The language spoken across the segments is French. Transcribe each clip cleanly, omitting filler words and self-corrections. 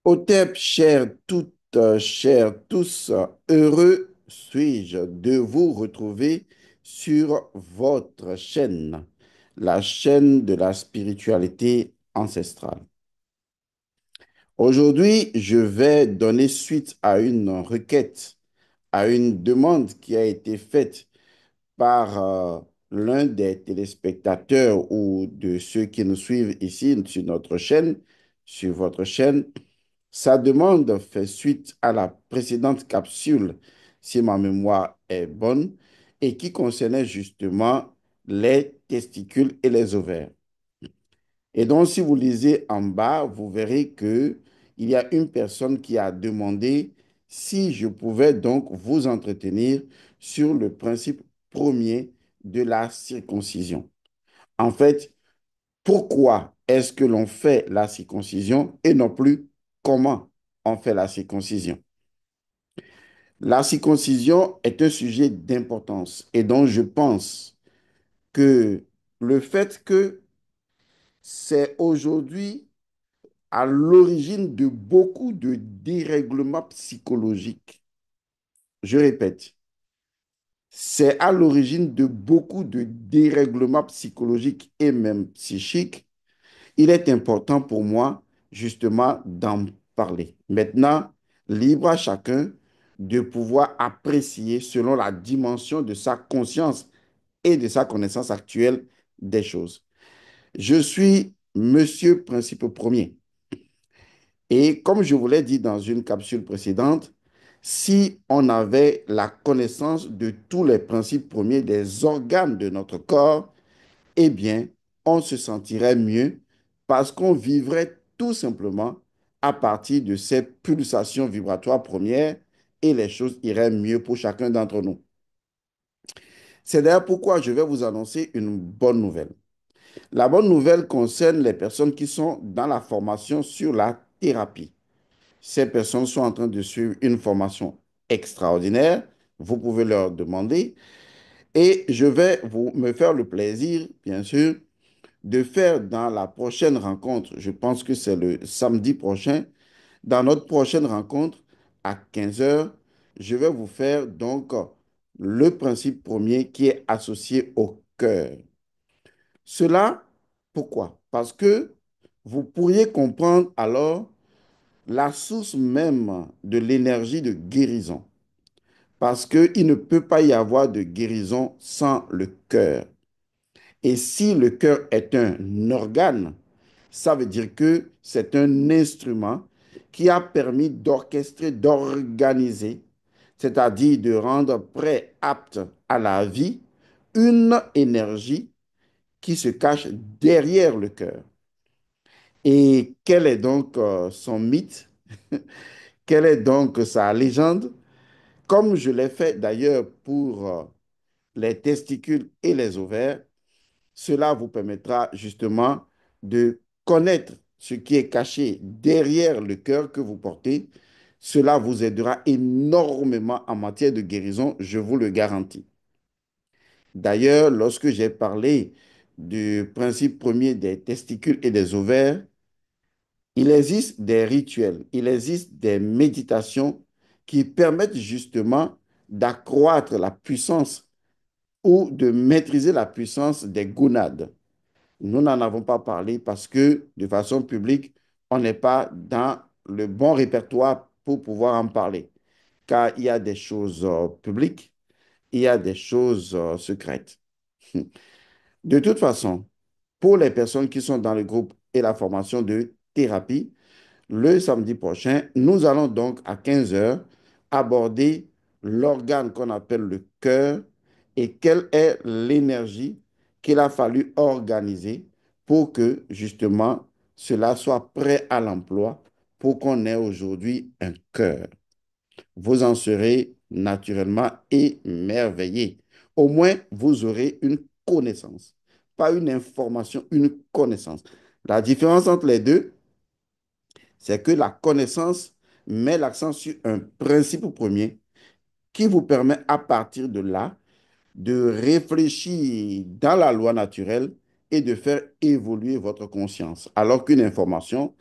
Otep, chers toutes, chers tous, heureux suis-je de vous retrouver sur votre chaîne, la chaîne de la spiritualité ancestrale. Aujourd'hui, je vais donner suite à une requête, à une demande qui a été faite par l'un des téléspectateurs ou de ceux qui nous suivent ici sur notre chaîne, sur votre chaîne. Sa demande fait suite à la précédente capsule, si ma mémoire est bonne, et qui concernait justement les testicules et les ovaires. Et donc, si vous lisez en bas, vous verrez que il y a une personne qui a demandé si je pouvais donc vous entretenir sur le principe premier de la circoncision. En fait, pourquoi est-ce que l'on fait la circoncision et non plus comment on fait la circoncision? La circoncision est un sujet d'importance et donc je pense que le fait que c'est aujourd'hui à l'origine de beaucoup de dérèglements psychologiques. Je répète, c'est à l'origine de beaucoup de dérèglements psychologiques et même psychiques. Il est important pour moi justement d'en parler. Maintenant, libre à chacun de pouvoir apprécier selon la dimension de sa conscience et de sa connaissance actuelle des choses. Je suis Monsieur Principe Premier. Et comme je vous l'ai dit dans une capsule précédente, si on avait la connaissance de tous les principes premiers des organes de notre corps, eh bien, on se sentirait mieux parce qu'on vivrait tout simplement à partir de ces pulsations vibratoires premières et les choses iraient mieux pour chacun d'entre nous. C'est d'ailleurs pourquoi je vais vous annoncer une bonne nouvelle. La bonne nouvelle concerne les personnes qui sont dans la formation sur la thérapie. Ces personnes sont en train de suivre une formation extraordinaire. Vous pouvez leur demander. Et je vais me faire le plaisir, bien sûr, de faire dans la prochaine rencontre, je pense que c'est le samedi prochain, dans notre prochaine rencontre à 15 heures, je vais vous faire donc le principe premier qui est associé au cœur. Cela, pourquoi? Parce que vous pourriez comprendre alors la source même de l'énergie de guérison. Parce qu'il ne peut pas y avoir de guérison sans le cœur. Et si le cœur est un organe, ça veut dire que c'est un instrument qui a permis d'orchestrer, d'organiser, c'est-à-dire de rendre prêt, apte à la vie, une énergie qui se cache derrière le cœur. Et quel est donc son mythe? Quelle est donc sa légende? Comme je l'ai fait d'ailleurs pour les testicules et les ovaires, cela vous permettra justement de connaître ce qui est caché derrière le cœur que vous portez. Cela vous aidera énormément en matière de guérison, je vous le garantis. D'ailleurs, lorsque j'ai parlé du principe premier des testicules et des ovaires, il existe des rituels, il existe des méditations qui permettent justement d'accroître la puissance ou de maîtriser la puissance des gonades. Nous n'en avons pas parlé parce que de façon publique, on n'est pas dans le bon répertoire pour pouvoir en parler. Car il y a des choses publiques, il y a des choses secrètes. De toute façon, pour les personnes qui sont dans le groupe et la formation de thérapie, le samedi prochain, nous allons donc à 15 heures aborder l'organe qu'on appelle le cœur et quelle est l'énergie qu'il a fallu organiser pour que justement cela soit prêt à l'emploi pour qu'on ait aujourd'hui un cœur. Vous en serez naturellement émerveillés. Au moins, vous aurez une connaissance, pas une information, une connaissance. La différence entre les deux, c'est que la connaissance met l'accent sur un principe premier qui vous permet à partir de là de réfléchir dans la loi naturelle et de faire évoluer votre conscience. Alors qu'une information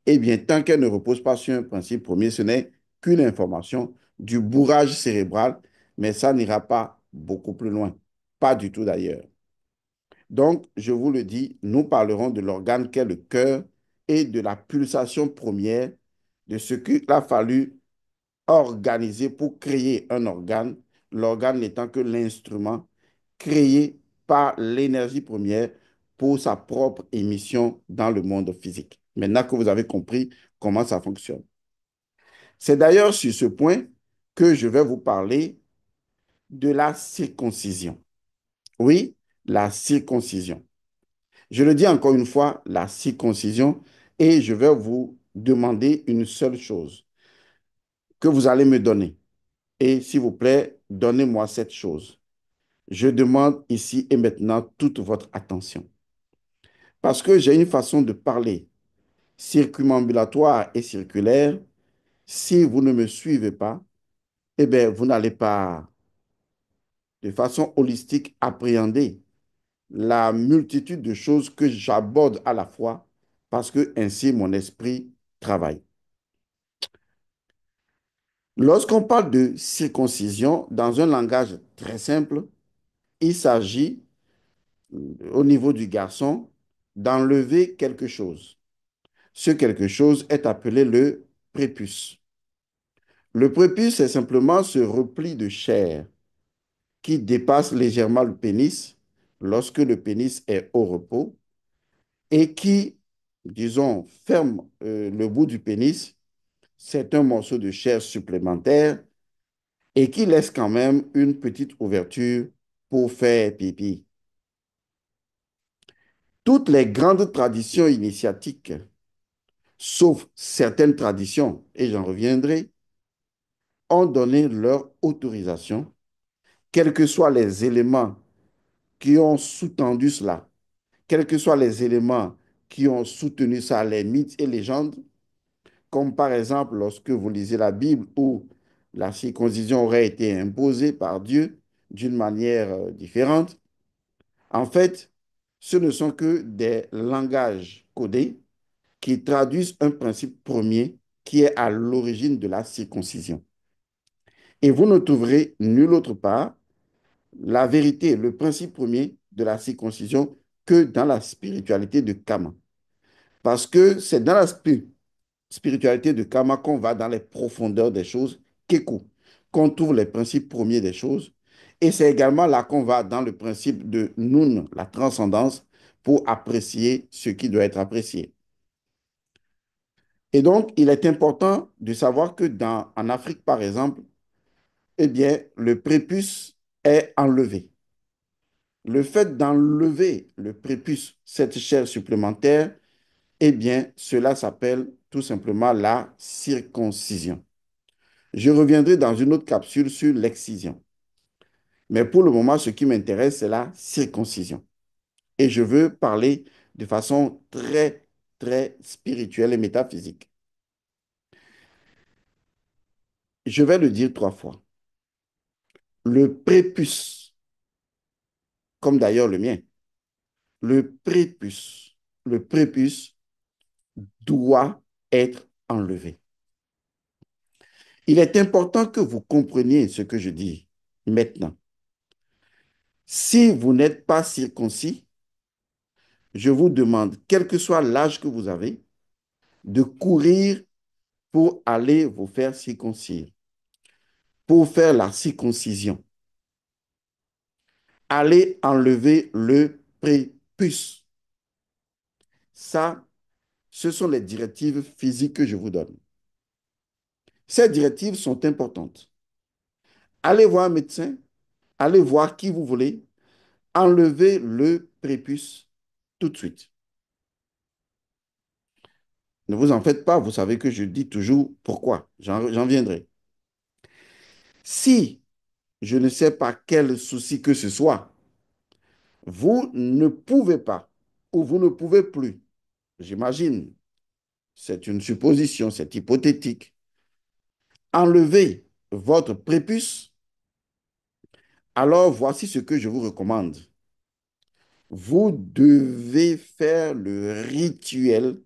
eh bien, tant qu'elle ne repose pas sur un principe premier, ce n'est qu'une information du bourrage cérébral, mais ça n'ira pas beaucoup plus loin. Pas du tout d'ailleurs. Donc, je vous le dis, nous parlerons de l'organe qu'est le cœur et de la pulsation première, de ce qu'il a fallu organiser pour créer un organe, l'organe n'étant que l'instrument créé par l'énergie première pour sa propre émission dans le monde physique. Maintenant que vous avez compris comment ça fonctionne. C'est d'ailleurs sur ce point que je vais vous parler de la circoncision. Oui, la circoncision. Je le dis encore une fois, la circoncision, et je vais vous demander une seule chose que vous allez me donner. Et s'il vous plaît, donnez-moi cette chose. Je demande ici et maintenant toute votre attention. Parce que j'ai une façon de parler circumambulatoire et circulaire. Si vous ne me suivez pas, eh bien, vous n'allez pas de façon holistique appréhender la multitude de choses que j'aborde à la fois parce que ainsi mon esprit travaille. Lorsqu'on parle de circoncision, dans un langage très simple, il s'agit, au niveau du garçon, d'enlever quelque chose. Ce quelque chose est appelé le prépuce. Le prépuce est simplement ce repli de chair qui dépasse légèrement le pénis lorsque le pénis est au repos et qui, disons, ferme le bout du pénis. C'est un morceau de chair supplémentaire et qui laisse quand même une petite ouverture pour faire pipi. Toutes les grandes traditions initiatiques, sauf certaines traditions, et j'en reviendrai, ont donné leur autorisation, quels que soient les éléments qui ont sous-tendu cela, quels que soient les éléments qui ont soutenu ça, les mythes et légendes, comme par exemple lorsque vous lisez la Bible où la circoncision aurait été imposée par Dieu d'une manière différente. En fait, ce ne sont que des langages codés qui traduisent un principe premier qui est à l'origine de la circoncision. Et vous ne trouverez nulle autre part la vérité, le principe premier de la circoncision que dans la spiritualité de Kama. Parce que c'est dans la spiritualité de Kama qu'on va dans les profondeurs des choses, Keku, qu'on trouve les principes premiers des choses. Et c'est également là qu'on va dans le principe de Nun, la transcendance, pour apprécier ce qui doit être apprécié. Et donc, il est important de savoir que en Afrique, par exemple, eh bien, le prépuce est enlevé. Le fait d'enlever le prépuce, cette chair supplémentaire, eh bien, cela s'appelle tout simplement la circoncision. Je reviendrai dans une autre capsule sur l'excision. Mais pour le moment, ce qui m'intéresse, c'est la circoncision. Et je veux parler de façon très, très spirituelle et métaphysique. Je vais le dire 3 fois. Le prépuce, comme d'ailleurs le mien, le prépuce doit être enlevé. Il est important que vous compreniez ce que je dis maintenant. Si vous n'êtes pas circoncis, je vous demande, quel que soit l'âge que vous avez, de courir pour aller vous faire circoncire, pour faire la circoncision. Allez enlever le prépuce. Ça, ce sont les directives physiques que je vous donne. Ces directives sont importantes. Allez voir un médecin, allez voir qui vous voulez, enlevez le prépuce tout de suite. Ne vous en faites pas, vous savez que je dis toujours pourquoi. J'en viendrai. Si je ne sais pas quel souci que ce soit, vous ne pouvez pas ou vous ne pouvez plus, j'imagine, c'est une supposition, c'est hypothétique, enlever votre prépuce, alors voici ce que je vous recommande. Vous devez faire le rituel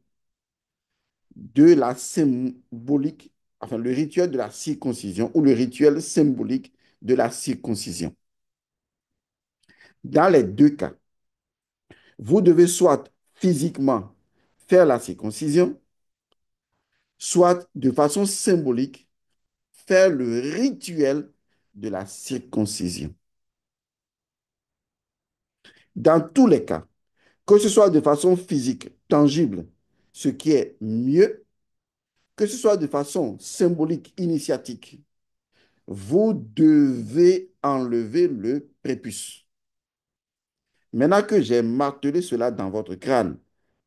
de la symbolique, enfin le rituel de la circoncision ou le rituel symbolique de la circoncision. Dans les deux cas, vous devez soit physiquement faire la circoncision, soit de façon symbolique faire le rituel de la circoncision. Dans tous les cas, que ce soit de façon physique, tangible, ce qui est mieux, que ce soit de façon symbolique, initiatique, vous devez enlever le prépuce. Maintenant que j'ai martelé cela dans votre crâne,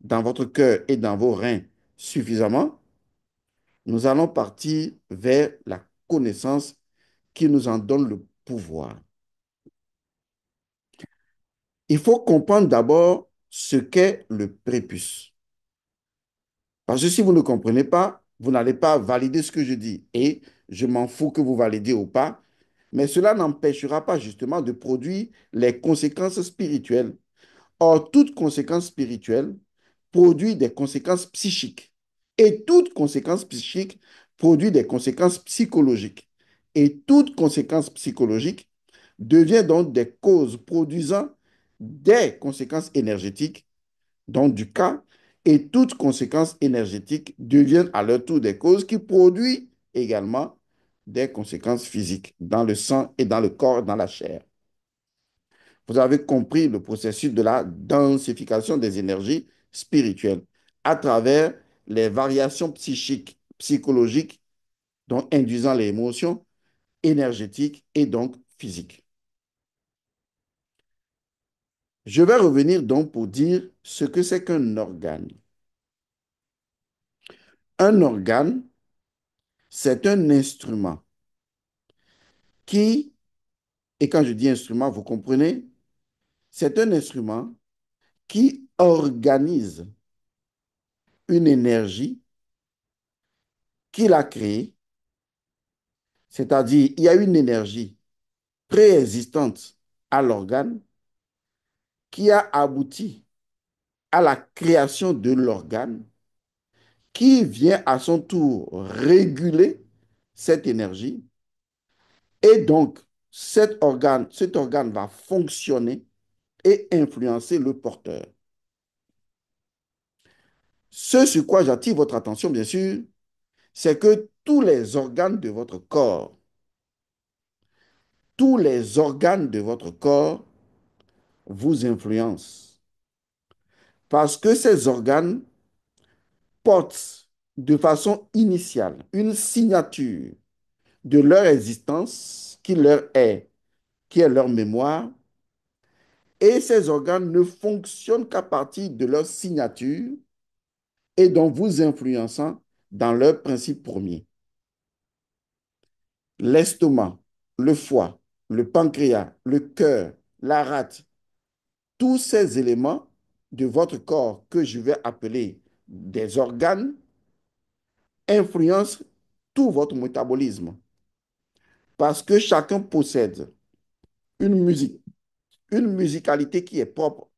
dans votre cœur et dans vos reins suffisamment, nous allons partir vers la connaissance qui nous en donne le pouvoir. Il faut comprendre d'abord ce qu'est le prépuce. Parce que si vous ne comprenez pas, vous n'allez pas valider ce que je dis. Et je m'en fous que vous validez ou pas. Mais cela n'empêchera pas justement de produire les conséquences spirituelles. Or, toute conséquence spirituelle produit des conséquences psychiques. Et toute conséquence psychique produit des conséquences psychologiques. Et toute conséquence psychologique devient donc des causes produisant des conséquences énergétiques, donc du cas, et toutes conséquences énergétiques deviennent à leur tour des causes qui produisent également des conséquences physiques dans le sang et dans le corps, dans la chair. Vous avez compris le processus de la densification des énergies spirituelles à travers les variations psychiques, psychologiques, donc induisant les émotions énergétiques et donc physiques. Je vais revenir donc pour dire ce que c'est qu'un organe. Un organe, c'est un instrument qui, et quand je dis instrument, vous comprenez, c'est un instrument qui organise une énergie qu'il a créée, c'est-à-dire il y a une énergie préexistante à l'organe qui a abouti à la création de l'organe qui vient à son tour réguler cette énergie et donc cet organe va fonctionner et influencer le porteur. Ce sur quoi j'attire votre attention, bien sûr, c'est que tous les organes de votre corps, tous les organes de votre corps vous influencent. Parce que ces organes portent de façon initiale une signature de leur existence qui est leur mémoire, et ces organes ne fonctionnent qu'à partir de leur signature et donc vous influençant dans leur principe premier. L'estomac, le foie, le pancréas, le cœur, la rate, tous ces éléments de votre corps que je vais appeler des organes influencent tout votre métabolisme parce que chacun possède une musique, une musicalité qui est propre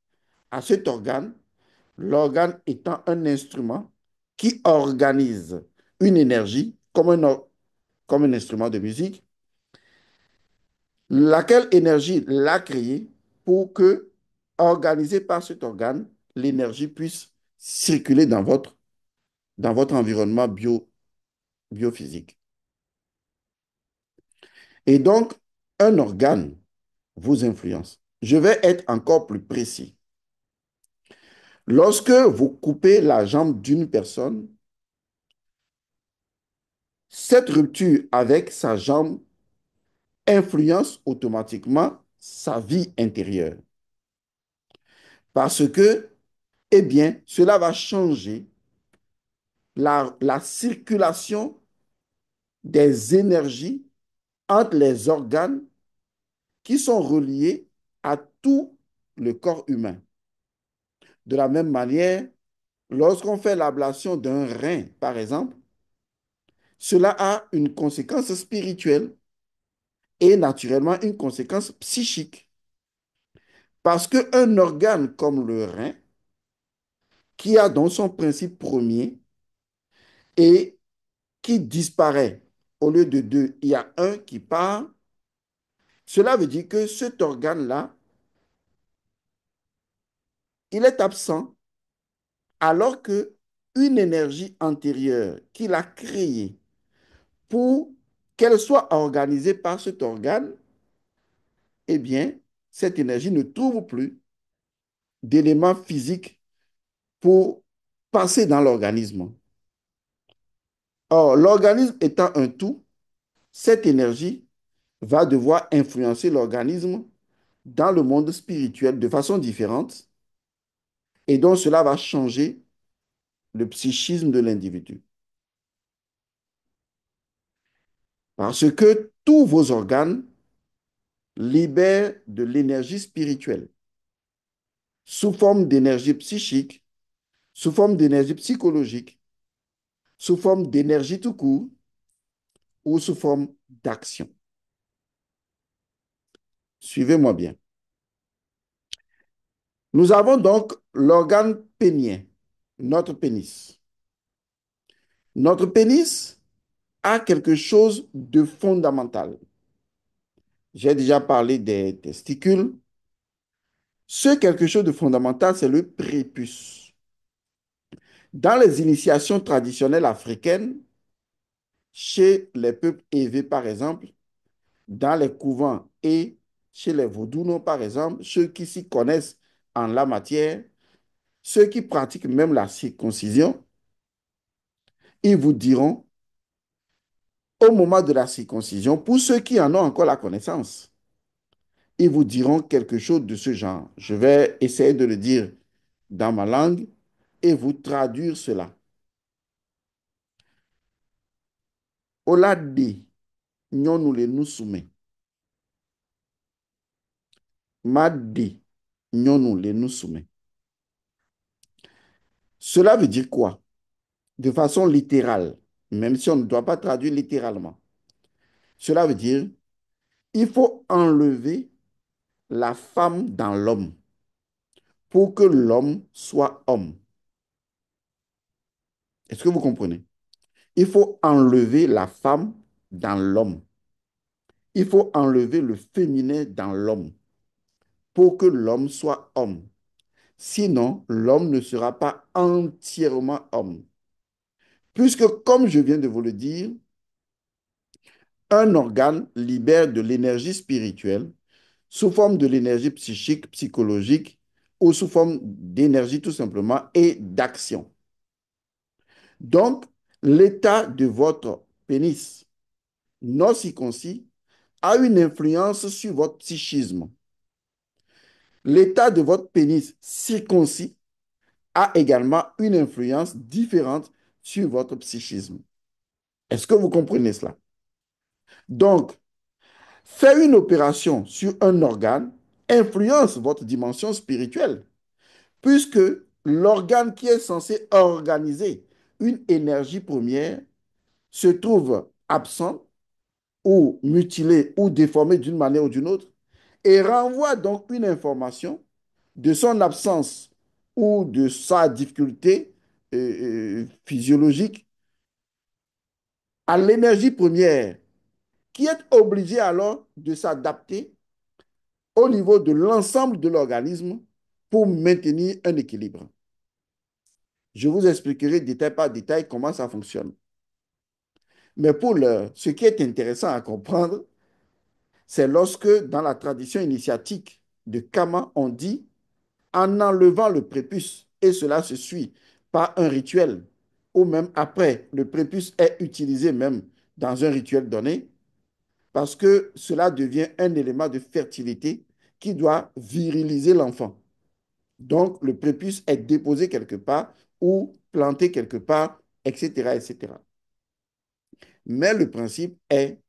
à cet organe, l'organe étant un instrument qui organise une énergie comme un instrument de musique, laquelle énergie l'a créé pour que, organisée par cet organe, l'énergie puisse circuler dans votre environnement biophysique. Et donc, un organe vous influence. Je vais être encore plus précis. Lorsque vous coupez la jambe d'une personne, cette rupture avec sa jambe influence automatiquement sa vie intérieure. Parce que, eh bien, cela va changer la circulation des énergies entre les organes qui sont reliés à tout le corps humain. De la même manière, lorsqu'on fait l'ablation d'un rein, par exemple, cela a une conséquence spirituelle et naturellement une conséquence psychique. Parce qu'un organe comme le rein, qui a dans son principe premier et qui disparaît. Au lieu de deux, il y a un qui part. Cela veut dire que cet organe-là, il est absent alors que une énergie antérieure qu'il a créée pour qu'elle soit organisée par cet organe, eh bien, cette énergie ne trouve plus d'éléments physiques pour passer dans l'organisme. Or, l'organisme étant un tout, cette énergie va devoir influencer l'organisme dans le monde spirituel de façon différente et donc cela va changer le psychisme de l'individu. Parce que tous vos organes libèrent de l'énergie spirituelle sous forme d'énergie psychique, sous forme d'énergie psychologique, sous forme d'énergie tout court ou sous forme d'action. Suivez-moi bien. Nous avons donc l'organe pénien, notre pénis. Notre pénis a quelque chose de fondamental. J'ai déjà parlé des testicules. Ce quelque chose de fondamental, c'est le prépuce. Dans les initiations traditionnelles africaines, chez les peuples évés, par exemple, dans les couvents et chez les vaudounos, par exemple, ceux qui s'y connaissent en la matière, ceux qui pratiquent même la circoncision, ils vous diront, au moment de la circoncision, pour ceux qui en ont encore la connaissance, ils vous diront quelque chose de ce genre. Je vais essayer de le dire dans ma langue et vous traduire cela. Olade, nyɔnu le nu sume. Made, nyɔnu le nu sume. Cela veut dire quoi? De façon littérale, même si on ne doit pas traduire littéralement. Cela veut dire, il faut enlever la femme dans l'homme pour que l'homme soit homme. Est-ce que vous comprenez? Il faut enlever la femme dans l'homme. Il faut enlever le féminin dans l'homme pour que l'homme soit homme. Sinon, l'homme ne sera pas entièrement homme. Puisque, comme je viens de vous le dire, un organe libère de l'énergie spirituelle sous forme de l'énergie psychique, psychologique ou sous forme d'énergie tout simplement et d'action. Donc, l'état de votre pénis non circoncis a une influence sur votre psychisme. L'état de votre pénis circoncis a également une influence différente sur votre psychisme. Est-ce que vous comprenez cela? Donc, faire une opération sur un organe influence votre dimension spirituelle, puisque l'organe qui est censé organiser une énergie première se trouve absent ou mutilé ou déformé d'une manière ou d'une autre et renvoie donc une information de son absence ou de sa difficulté physiologique à l'énergie première qui est obligée alors de s'adapter au niveau de l'ensemble de l'organisme pour maintenir un équilibre. Je vous expliquerai détail par détail comment ça fonctionne. Mais pour ce qui est intéressant à comprendre, c'est lorsque dans la tradition initiatique de Kama, on dit en enlevant le prépuce, et cela se suit par un rituel, ou même après, le prépuce est utilisé même dans un rituel donné, parce que cela devient un élément de fertilité qui doit viriliser l'enfant. Donc, le prépuce est déposé quelque part ou planté quelque part, etc., etc. Mais le principe est,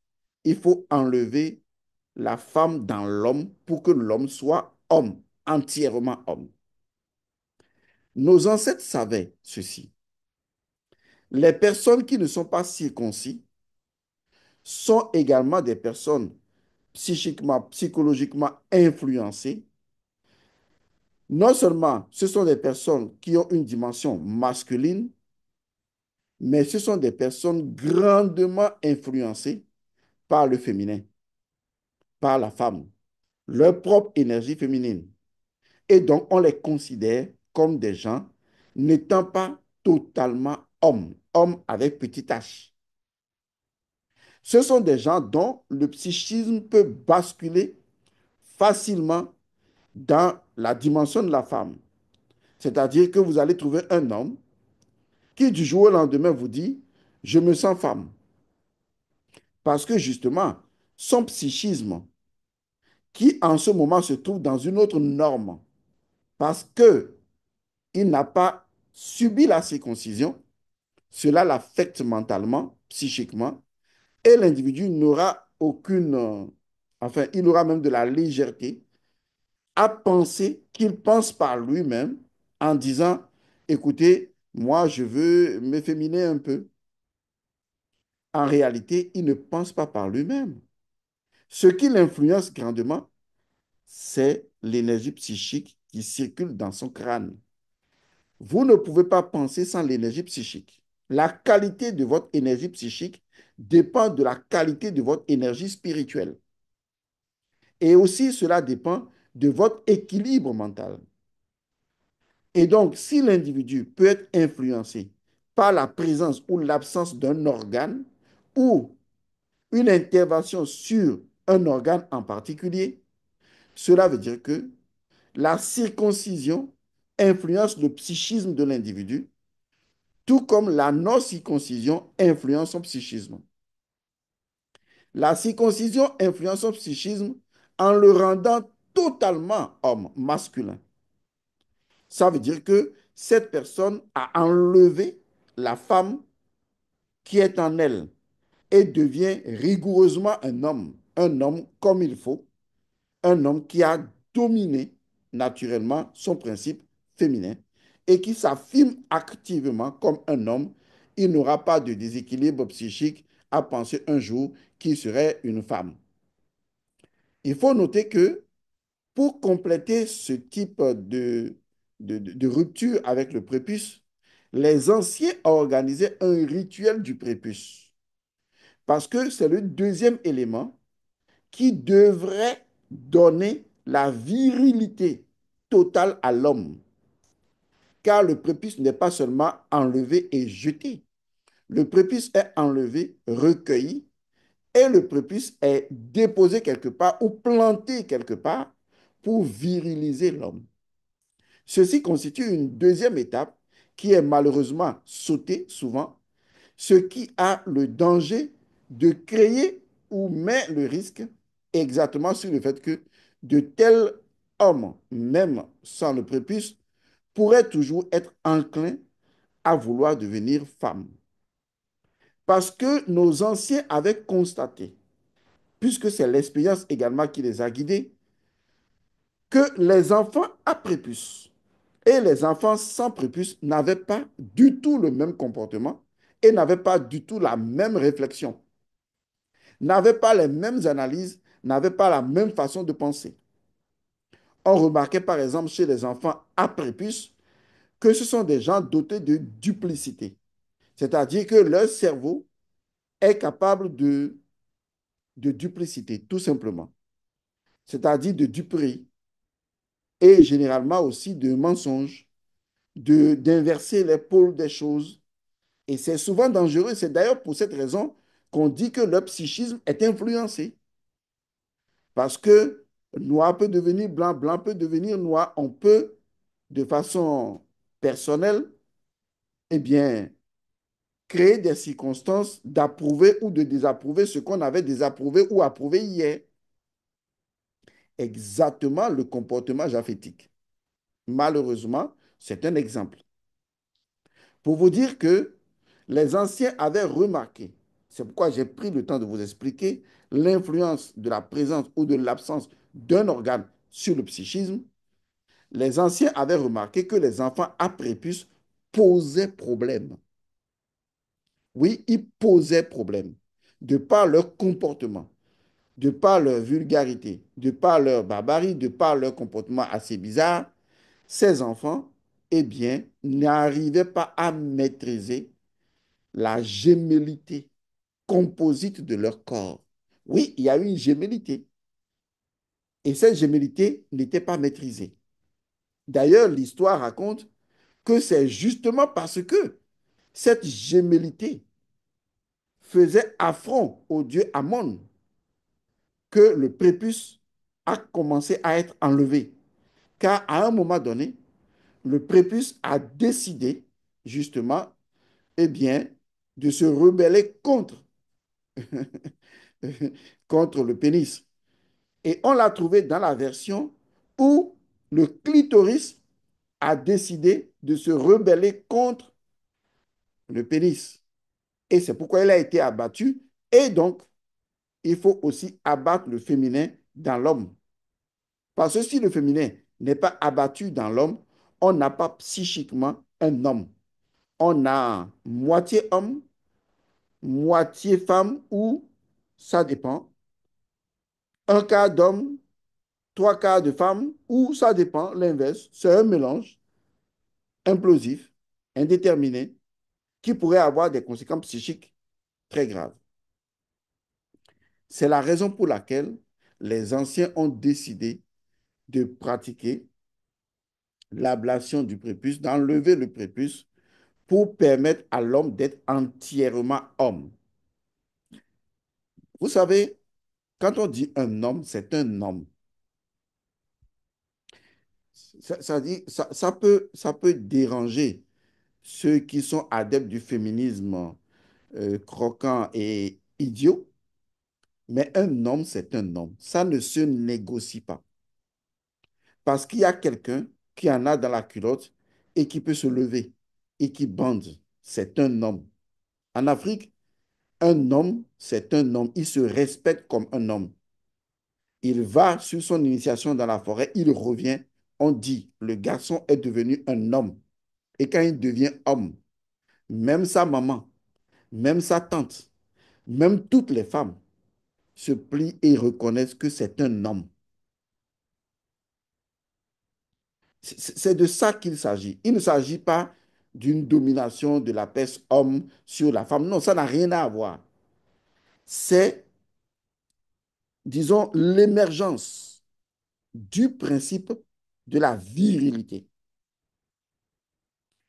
il faut enlever la femme dans l'homme pour que l'homme soit homme, entièrement homme. Nos ancêtres savaient ceci. Les personnes qui ne sont pas circoncis sont également des personnes psychiquement, psychologiquement influencées. Non seulement ce sont des personnes qui ont une dimension masculine, mais ce sont des personnes grandement influencées par le féminin, par la femme, leur propre énergie féminine. Et donc, on les considère comme des gens n'étant pas totalement hommes, hommes avec petit h. Ce sont des gens dont le psychisme peut basculer facilement dans la dimension de la femme. C'est-à-dire que vous allez trouver un homme qui du jour au lendemain vous dit, je me sens femme. Parce que justement, son psychisme, qui en ce moment se trouve dans une autre norme, parce qu'il n'a pas subi la circoncision, cela l'affecte mentalement, psychiquement, et l'individu n'aura aucune, enfin, il aura même de la légèreté à penser qu'il pense par lui-même en disant, écoutez, moi, je veux m'efféminer un peu. En réalité, il ne pense pas par lui-même. Ce qui l'influence grandement, c'est l'énergie psychique qui circule dans son crâne. Vous ne pouvez pas penser sans l'énergie psychique. La qualité de votre énergie psychique dépend de la qualité de votre énergie spirituelle. Et aussi, cela dépend de votre équilibre mental. Et donc, si l'individu peut être influencé par la présence ou l'absence d'un organe ou une intervention sur un organe en particulier, cela veut dire que la circoncision influence le psychisme de l'individu, tout comme la non-circoncision influence son psychisme. La circoncision influence son psychisme en le rendant totalement homme, masculin. Ça veut dire que cette personne a enlevé la femme qui est en elle et devient rigoureusement un homme comme il faut, un homme qui a dominé naturellement son principe féminin et qui s'affirme activement comme un homme. Il n'aura pas de déséquilibre psychique à penser un jour qu'il serait une femme. Il faut noter que pour compléter ce type de rupture avec le prépuce, les anciens organisaient un rituel du prépuce parce que c'est le deuxième élément qui devrait donner la virilité totale à l'homme. Car le prépuce n'est pas seulement enlevé et jeté. Le prépuce est enlevé, recueilli, et le prépuce est déposé quelque part ou planté quelque part pour viriliser l'homme. Ceci constitue une deuxième étape qui est malheureusement sautée souvent, ce qui a le danger de créer ou met le risque exactement sur le fait que de tels hommes, même sans le prépuce, pourraient toujours être enclins à vouloir devenir femmes. Parce que nos anciens avaient constaté, puisque c'est l'expérience également qui les a guidés, que les enfants à prépuce et les enfants sans prépuce n'avaient pas du tout le même comportement et n'avaient pas du tout la même réflexion, n'avaient pas les mêmes analyses, n'avaient pas la même façon de penser. On remarquait par exemple chez les enfants à prépuce que ce sont des gens dotés de duplicité, c'est-à-dire que leur cerveau est capable de duplicité, tout simplement, c'est-à-dire de duperie et généralement aussi de mensonges, d'inverser les pôles des choses. Et c'est souvent dangereux. C'est d'ailleurs pour cette raison qu'on dit que le psychisme est influencé. Parce que noir peut devenir blanc, blanc peut devenir noir. On peut, de façon personnelle, eh bien, créer des circonstances d'approuver ou de désapprouver ce qu'on avait désapprouvé ou approuvé hier. Exactement le comportement japhétique. Malheureusement, c'est un exemple. Pour vous dire que les anciens avaient remarqué, c'est pourquoi j'ai pris le temps de vous expliquer l'influence de la présence ou de l'absence d'un organe sur le psychisme. Les anciens avaient remarqué que les enfants à prépuce posaient problème. Oui, ils posaient problème de par leur comportement, de par leur vulgarité, de par leur barbarie, de par leur comportement assez bizarre. Ces enfants, eh bien, n'arrivaient pas à maîtriser la gémellité composite de leur corps. Oui, il y a eu une gémellité. Et cette gémellité n'était pas maîtrisée. D'ailleurs, l'histoire raconte que c'est justement parce que cette gémellité faisait affront au dieu Ammon que le prépuce a commencé à être enlevé. Car à un moment donné, le prépuce a décidé justement, eh bien, de se rebeller contre le pénis. Et on l'a trouvé dans la version où le clitoris a décidé de se rebeller contre le pénis. Et c'est pourquoi il a été abattu. Et donc, il faut aussi abattre le féminin dans l'homme. Parce que si le féminin n'est pas abattu dans l'homme, on n'a pas psychiquement un homme. On a moitié homme, moitié femme, ou ça dépend, un quart d'homme, trois quarts de femme, ou ça dépend, l'inverse. C'est un mélange implosif, indéterminé, qui pourrait avoir des conséquences psychiques très graves. C'est la raison pour laquelle les anciens ont décidé de pratiquer l'ablation du prépuce, d'enlever le prépuce pour permettre à l'homme d'être entièrement homme. Vous savez, quand on dit un homme, c'est un homme. Ça peut déranger ceux qui sont adeptes du féminisme croquant et idiot, mais un homme, c'est un homme. Ça ne se négocie pas. Parce qu'il y a quelqu'un qui en a dans la culotte et qui peut se lever et qui bande. C'est un homme. En Afrique, un homme, c'est un homme. Il se respecte comme un homme. Il va sur son initiation dans la forêt, il revient. On dit, le garçon est devenu un homme. Et quand il devient homme, même sa maman, même sa tante, même toutes les femmes se plient et reconnaissent que c'est un homme. C'est de ça qu'il s'agit. Il ne s'agit pas d'une domination de la peste homme sur la femme. Non, ça n'a rien à voir. C'est, disons, l'émergence du principe de la virilité.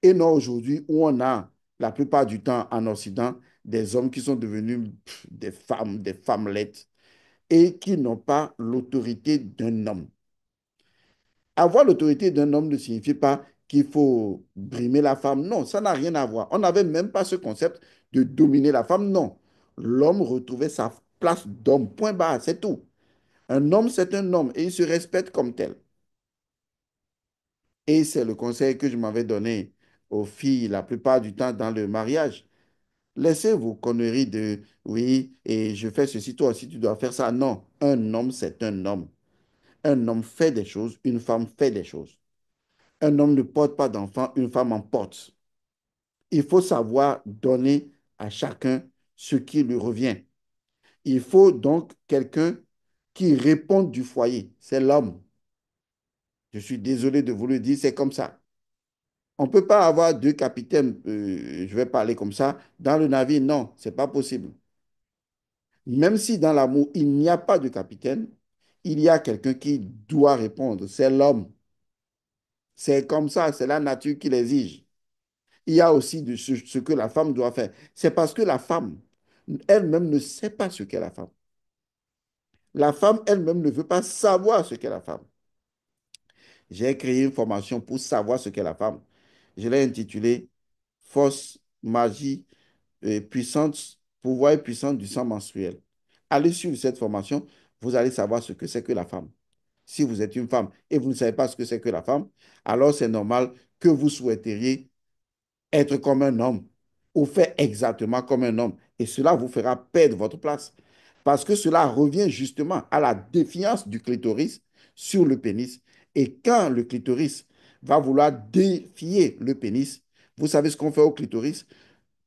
Et non aujourd'hui où on a, la plupart du temps en Occident, des hommes qui sont devenus des femmelettes et qui n'ont pas l'autorité d'un homme. Avoir l'autorité d'un homme ne signifie pas qu'il faut brimer la femme. Non, ça n'a rien à voir. On n'avait même pas ce concept de dominer la femme. Non. L'homme retrouvait sa place d'homme. Point barre, c'est tout. Un homme, c'est un homme et il se respecte comme tel. Et c'est le conseil que je m'avais donné aux filles la plupart du temps dans le mariage. Laissez vos conneries de oui, et je fais ceci, toi aussi tu dois faire ça. Non, un homme, c'est un homme. Un homme fait des choses, une femme fait des choses. Un homme ne porte pas d'enfant, une femme en porte. Il faut savoir donner à chacun ce qui lui revient. Il faut donc quelqu'un qui réponde du foyer. C'est l'homme. Je suis désolé de vous le dire, c'est comme ça. On ne peut pas avoir deux capitaines, je vais parler comme ça, dans le navire. Non, ce n'est pas possible. Même si dans l'amour, il n'y a pas de capitaine, il y a quelqu'un qui doit répondre. C'est l'homme. C'est comme ça, c'est la nature qui l'exige. Il y a aussi ce que la femme doit faire. C'est parce que la femme elle-même ne sait pas ce qu'est la femme. La femme elle-même ne veut pas savoir ce qu'est la femme. J'ai créé une formation pour savoir ce qu'est la femme. Je l'ai intitulée Force, magie, puissante, pouvoir et puissance du sang menstruel. Allez suivre cette formation, vous allez savoir ce que c'est que la femme. Si vous êtes une femme et vous ne savez pas ce que c'est que la femme, alors c'est normal que vous souhaiteriez être comme un homme ou faire exactement comme un homme. Et cela vous fera perdre votre place. Parce que cela revient justement à la défiance du clitoris sur le pénis. Et quand le clitoris va vouloir défier le pénis, vous savez ce qu'on fait au clitoris?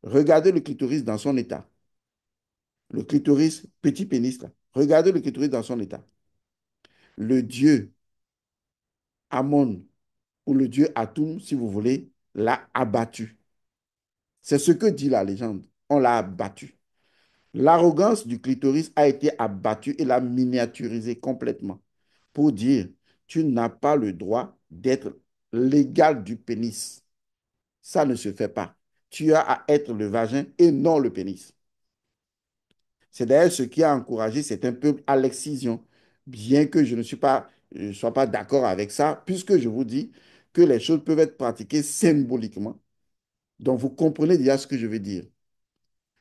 Regardez le clitoris dans son état. Le clitoris, petit pénis, là. Regardez le clitoris dans son état. Le dieu Amon ou le dieu Atum, si vous voulez, l'a abattu. C'est ce que dit la légende. On l'a abattu. L'arrogance du clitoris a été abattue et l'a miniaturisée complètement pour dire, tu n'as pas le droit d'être l'égal du pénis. Ça ne se fait pas. Tu as à être le vagin et non le pénis. C'est d'ailleurs ce qui a encouragé certains peuples à l'excision, bien que je ne sois pas d'accord avec ça, puisque je vous dis que les choses peuvent être pratiquées symboliquement. Donc, vous comprenez déjà ce que je veux dire.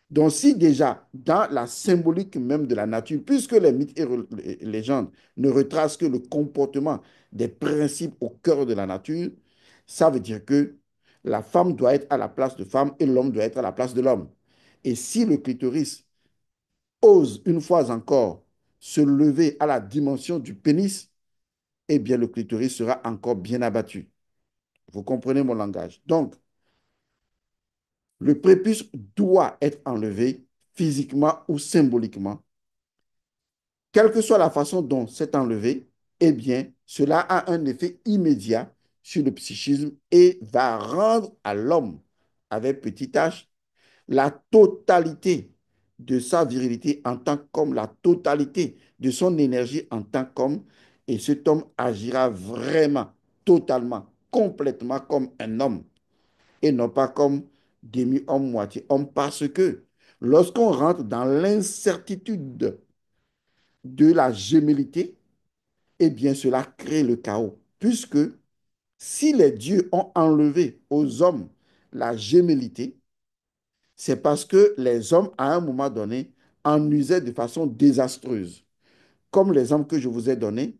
Donc, si déjà, dans la symbolique même de la nature, puisque les mythes et les légendes ne retracent que le comportement des principes au cœur de la nature, ça veut dire que la femme doit être à la place de femme et l'homme doit être à la place de l'homme. Et si le clitoris ose une fois encore se lever à la dimension du pénis, eh bien le clitoris sera encore bien abattu. Vous comprenez mon langage. Donc, le prépuce doit être enlevé physiquement ou symboliquement. Quelle que soit la façon dont c'est enlevé, eh bien, cela a un effet immédiat sur le psychisme et va rendre à l'homme, avec petit h, la totalité de sa virilité en tant qu'homme, la totalité de son énergie en tant qu'homme. Et cet homme agira vraiment, totalement, complètement comme un homme et non pas comme demi-homme, moitié homme, parce que lorsqu'on rentre dans l'incertitude de la gémellité, eh bien cela crée le chaos, puisque si les dieux ont enlevé aux hommes la gémellité, c'est parce que les hommes, à un moment donné, en usaient de façon désastreuse. Comme l'exemple que je vous ai donné,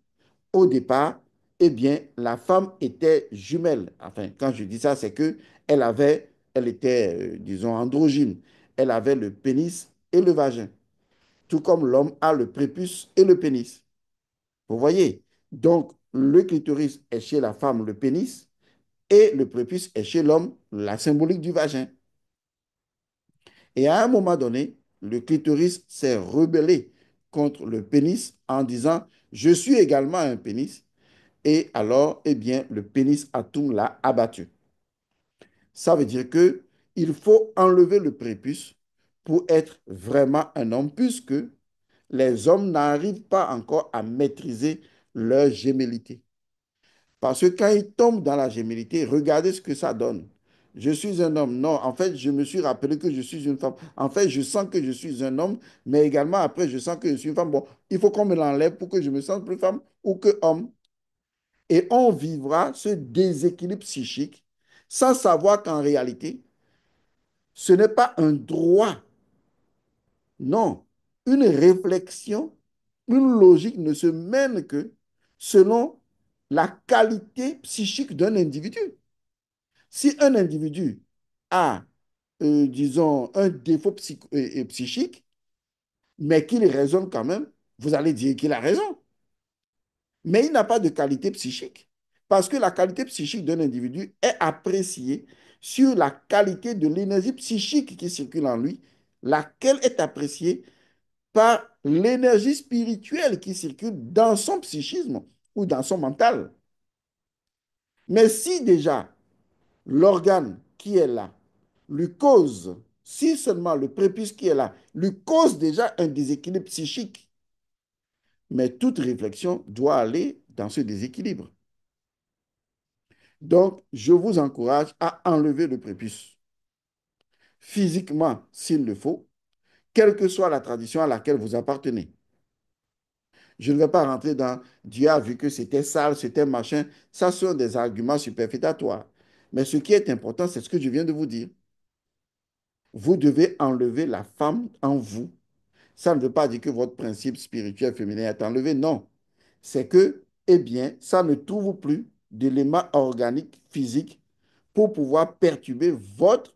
au départ, eh bien, la femme était jumelle. Enfin, quand je dis ça, c'est que elle était, disons, androgyne. Elle avait le pénis et le vagin, tout comme l'homme a le prépuce et le pénis. Vous voyez? Donc, le clitoris est chez la femme le pénis et le prépuce est chez l'homme la symbolique du vagin. Et à un moment donné, le clitoris s'est rebellé contre le pénis en disant, je suis également un pénis. Et alors, eh bien, le pénis Atum l'a abattu. Ça veut dire que il faut enlever le prépuce pour être vraiment un homme, puisque les hommes n'arrivent pas encore à maîtriser leur gémellité. Parce que quand ils tombent dans la gémellité, regardez ce que ça donne. Je suis un homme. Non, en fait, je me suis rappelé que je suis une femme. En fait, je sens que je suis un homme, mais également après, je sens que je suis une femme. Bon, il faut qu'on me l'enlève pour que je me sente plus femme ou que homme. Et on vivra ce déséquilibre psychique sans savoir qu'en réalité, ce n'est pas un droit, non, une réflexion, une logique ne se mène que selon la qualité psychique d'un individu. Si un individu a, disons, un défaut psychique, mais qu'il raisonne quand même, vous allez dire qu'il a raison. Mais il n'a pas de qualité psychique. Parce que la qualité psychique d'un individu est appréciée sur la qualité de l'énergie psychique qui circule en lui, laquelle est appréciée par l'énergie spirituelle qui circule dans son psychisme ou dans son mental. Mais si déjà l'organe qui est là lui cause, si seulement le prépuce qui est là lui cause déjà un déséquilibre psychique, mais toute réflexion doit aller dans ce déséquilibre. Donc, je vous encourage à enlever le prépuce physiquement s'il le faut, quelle que soit la tradition à laquelle vous appartenez. Je ne vais pas rentrer dans Dieu a vu que c'était sale, c'était machin. Ça sont des arguments superfétatoires. Mais ce qui est important, c'est ce que je viens de vous dire. Vous devez enlever la femme en vous. Ça ne veut pas dire que votre principe spirituel féminin est enlevé. Non. C'est que, eh bien, ça ne trouve plus d'éléments organiques, physiques, pour pouvoir perturber votre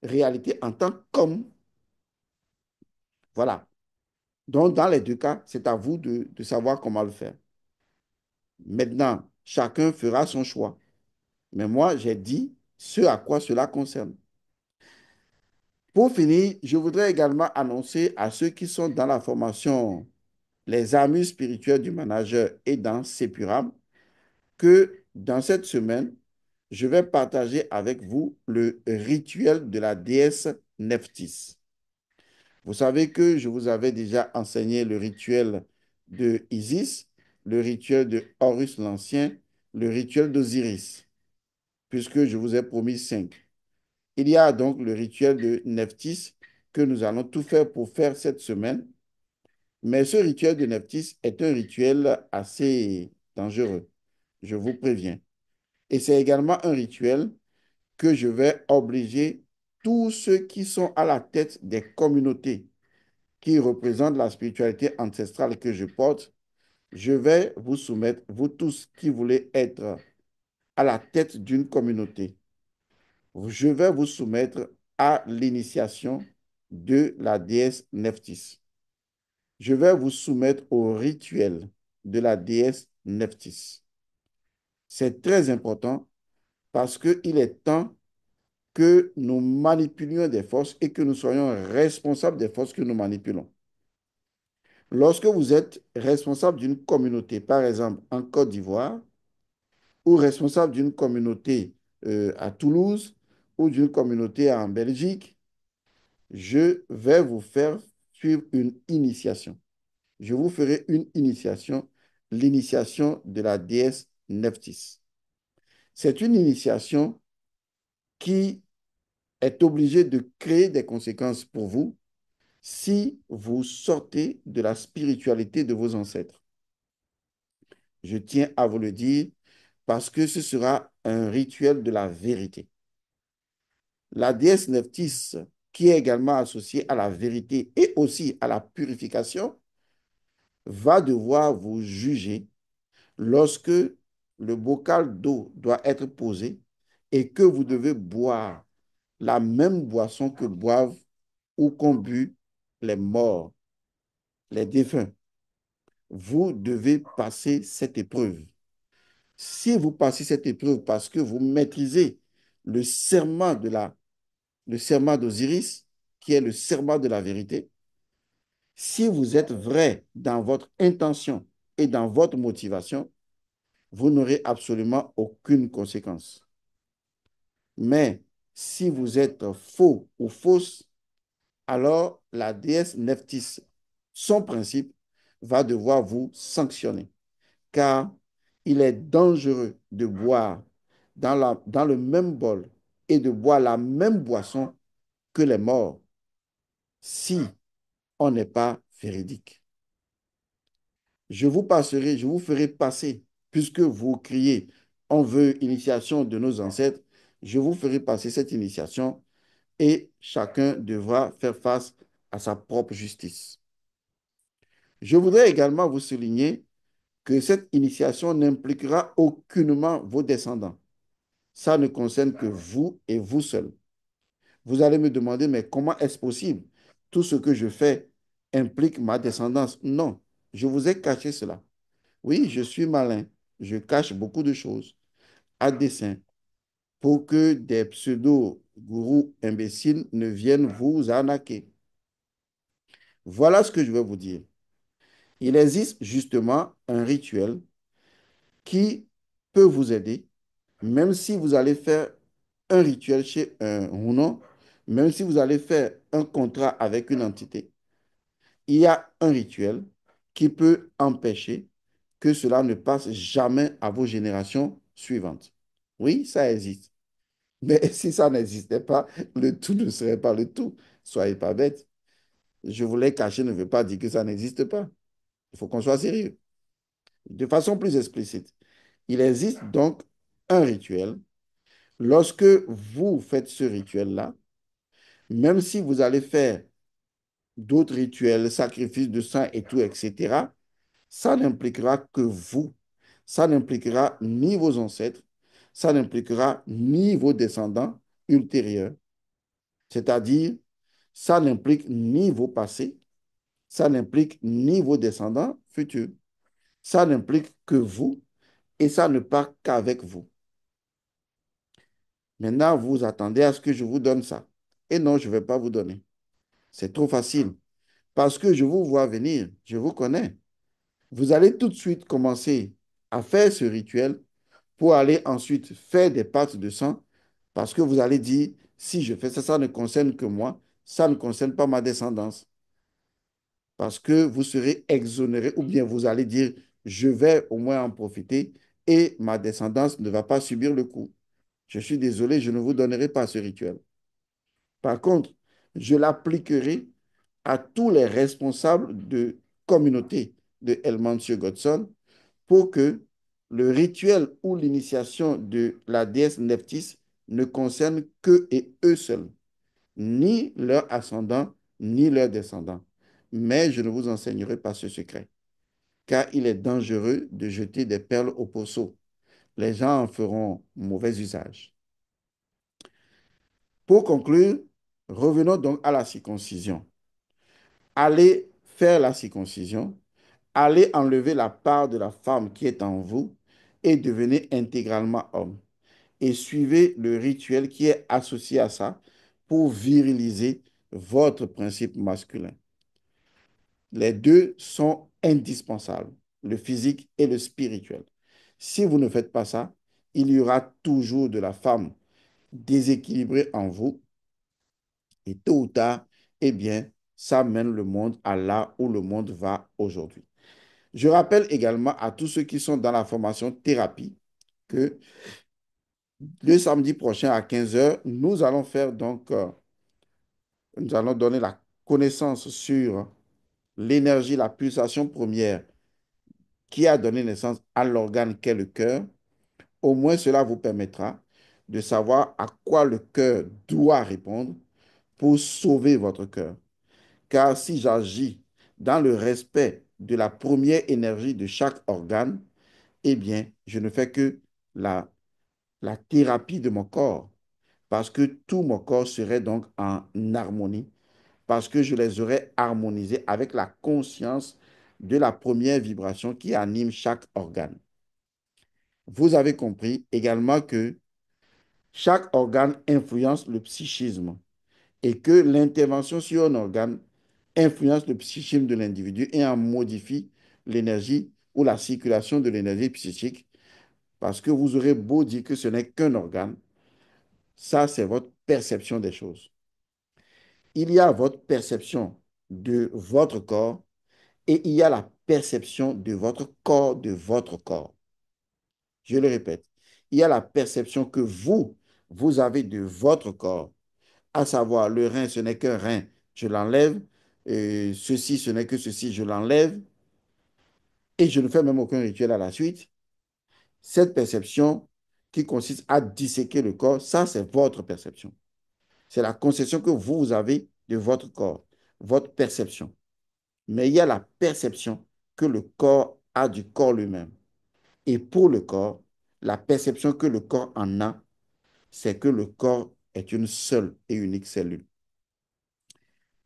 réalité en tant qu'homme. Voilà. Donc, dans les deux cas, c'est à vous de savoir comment le faire. Maintenant, chacun fera son choix. Mais moi, j'ai dit ce à quoi cela concerne. Pour finir, je voudrais également annoncer à ceux qui sont dans la formation Les armures spirituelles du manager et dans Sepuram que dans cette semaine, je vais partager avec vous le rituel de la déesse Nephthys. Vous savez que je vous avais déjà enseigné le rituel de Isis, le rituel de Horus l'Ancien, le rituel d'Osiris, puisque je vous ai promis cinq. Il y a donc le rituel de Nephthys que nous allons tout faire pour faire cette semaine. Mais ce rituel de Nephthys est un rituel assez dangereux, je vous préviens. Et c'est également un rituel que je vais obliger tous ceux qui sont à la tête des communautés qui représentent la spiritualité ancestrale que je porte. Je vais vous soumettre, vous tous qui voulez être à la tête d'une communauté, je vais vous soumettre à l'initiation de la déesse Nephthys. Je vais vous soumettre au rituel de la déesse Nephthys. C'est très important parce qu'il est temps que nous manipulions des forces et que nous soyons responsables des forces que nous manipulons. Lorsque vous êtes responsable d'une communauté, par exemple en Côte d'Ivoire, ou responsable d'une communauté à Toulouse, ou d'une communauté en Belgique, je vais vous faire suivre une initiation. Je vous ferai une initiation, l'initiation de la déesse Nephthys. C'est une initiation qui est obligée de créer des conséquences pour vous si vous sortez de la spiritualité de vos ancêtres. Je tiens à vous le dire parce que ce sera un rituel de la vérité. La déesse Nephthys, qui est également associée à la vérité et aussi à la purification, va devoir vous juger lorsque le bocal d'eau doit être posé et que vous devez boire la même boisson que boivent ou qu'ont bu les morts, les défunts. Vous devez passer cette épreuve. Si vous passez cette épreuve parce que vous maîtrisez le serment le serment d'Osiris, qui est le serment de la vérité, si vous êtes vrai dans votre intention et dans votre motivation, vous n'aurez absolument aucune conséquence. Mais si vous êtes faux ou fausse, alors la déesse Nephthys, son principe, va devoir vous sanctionner. Car il est dangereux de boire dans le même bol et de boire la même boisson que les morts si on n'est pas véridique. Je vous ferai passer, puisque vous criez, on veut initiation de nos ancêtres, je vous ferai passer cette initiation et chacun devra faire face à sa propre justice. Je voudrais également vous souligner que cette initiation n'impliquera aucunement vos descendants. Ça ne concerne que vous et vous seul. Vous allez me demander, mais comment est-ce possible? Tout ce que je fais implique ma descendance. Non, je vous ai caché cela. Oui, je suis malin. Je cache beaucoup de choses à dessein pour que des pseudo-gourous imbéciles ne viennent vous arnaquer. Voilà ce que je vais vous dire. Il existe justement un rituel qui peut vous aider, même si vous allez faire un rituel chez un Hunon, même si vous allez faire un contrat avec une entité. Il y a un rituel qui peut empêcher que cela ne passe jamais à vos générations suivantes. Oui, ça existe. Mais si ça n'existait pas, le tout ne serait pas le tout. Soyez pas bêtes. Je vous l'ai caché ne veut pas dire que ça n'existe pas. Il faut qu'on soit sérieux. De façon plus explicite, il existe donc un rituel. Lorsque vous faites ce rituel-là, même si vous allez faire d'autres rituels, sacrifices de sang et tout, etc., ça n'impliquera que vous. Ça n'impliquera ni vos ancêtres, ça n'impliquera ni vos descendants ultérieurs. C'est-à-dire, ça n'implique ni vos passés, ça n'implique ni vos descendants futurs. Ça n'implique que vous et ça ne part qu'avec vous. Maintenant, vous attendez à ce que je vous donne ça. Et non, je ne vais pas vous donner. C'est trop facile. Parce que je vous vois venir, je vous connais. Vous allez tout de suite commencer à faire ce rituel pour aller ensuite faire des pâtes de sang, parce que vous allez dire, si je fais ça, ça ne concerne que moi, ça ne concerne pas ma descendance, parce que vous serez exonéré, ou bien vous allez dire, je vais au moins en profiter et ma descendance ne va pas subir le coup. Je suis désolé, je ne vous donnerai pas ce rituel. Par contre, je l'appliquerai à tous les responsables de communauté de Elmancio Godson pour que le rituel ou l'initiation de la déesse Nephthys ne concerne qu'eux et eux seuls, ni leurs ascendants, ni leurs descendants. Mais je ne vous enseignerai pas ce secret, car il est dangereux de jeter des perles au pot. Les gens en feront mauvais usage. Pour conclure, revenons donc à la circoncision. Allez faire la circoncision, allez enlever la part de la femme qui est en vous et devenez intégralement homme. Et suivez le rituel qui est associé à ça pour viriliser votre principe masculin. Les deux sont indispensables, le physique et le spirituel. Si vous ne faites pas ça, il y aura toujours de la femme déséquilibrée en vous et tôt ou tard, eh bien, ça mène le monde à là où le monde va aujourd'hui. Je rappelle également à tous ceux qui sont dans la formation thérapie que le samedi prochain à 15 heures, nous allons faire donc, nous allons donner la connaissance sur l'énergie, la pulsation première qui a donné naissance à l'organe qu'est le cœur. Au moins, cela vous permettra de savoir à quoi le cœur doit répondre pour sauver votre cœur. Car si j'agis dans le respect de la première énergie de chaque organe, eh bien, je ne fais que la, la thérapie de mon corps, parce que tout mon corps serait donc en harmonie, parce que je les aurais harmonisés avec la conscience de la première vibration qui anime chaque organe. Vous avez compris également que chaque organe influence le psychisme et que l'intervention sur un organe influence le psychisme de l'individu et en modifie l'énergie ou la circulation de l'énergie psychique parce que vous aurez beau dire que ce n'est qu'un organe, ça c'est votre perception des choses. Il y a votre perception de votre corps et il y a la perception de votre corps, de votre corps. Je le répète, il y a la perception que vous avez de votre corps, à savoir le rein, ce n'est qu'un rein, je l'enlève, ceci, ce n'est que ceci, je l'enlève, et je ne fais même aucun rituel à la suite. Cette perception qui consiste à disséquer le corps, ça c'est votre perception. C'est la conception que vous avez de votre corps, votre perception. Mais il y a la perception que le corps a du corps lui-même. Et pour le corps, la perception que le corps en a, c'est que le corps est une seule et unique cellule.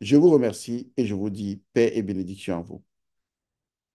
Je vous remercie et je vous dis paix et bénédiction à vous.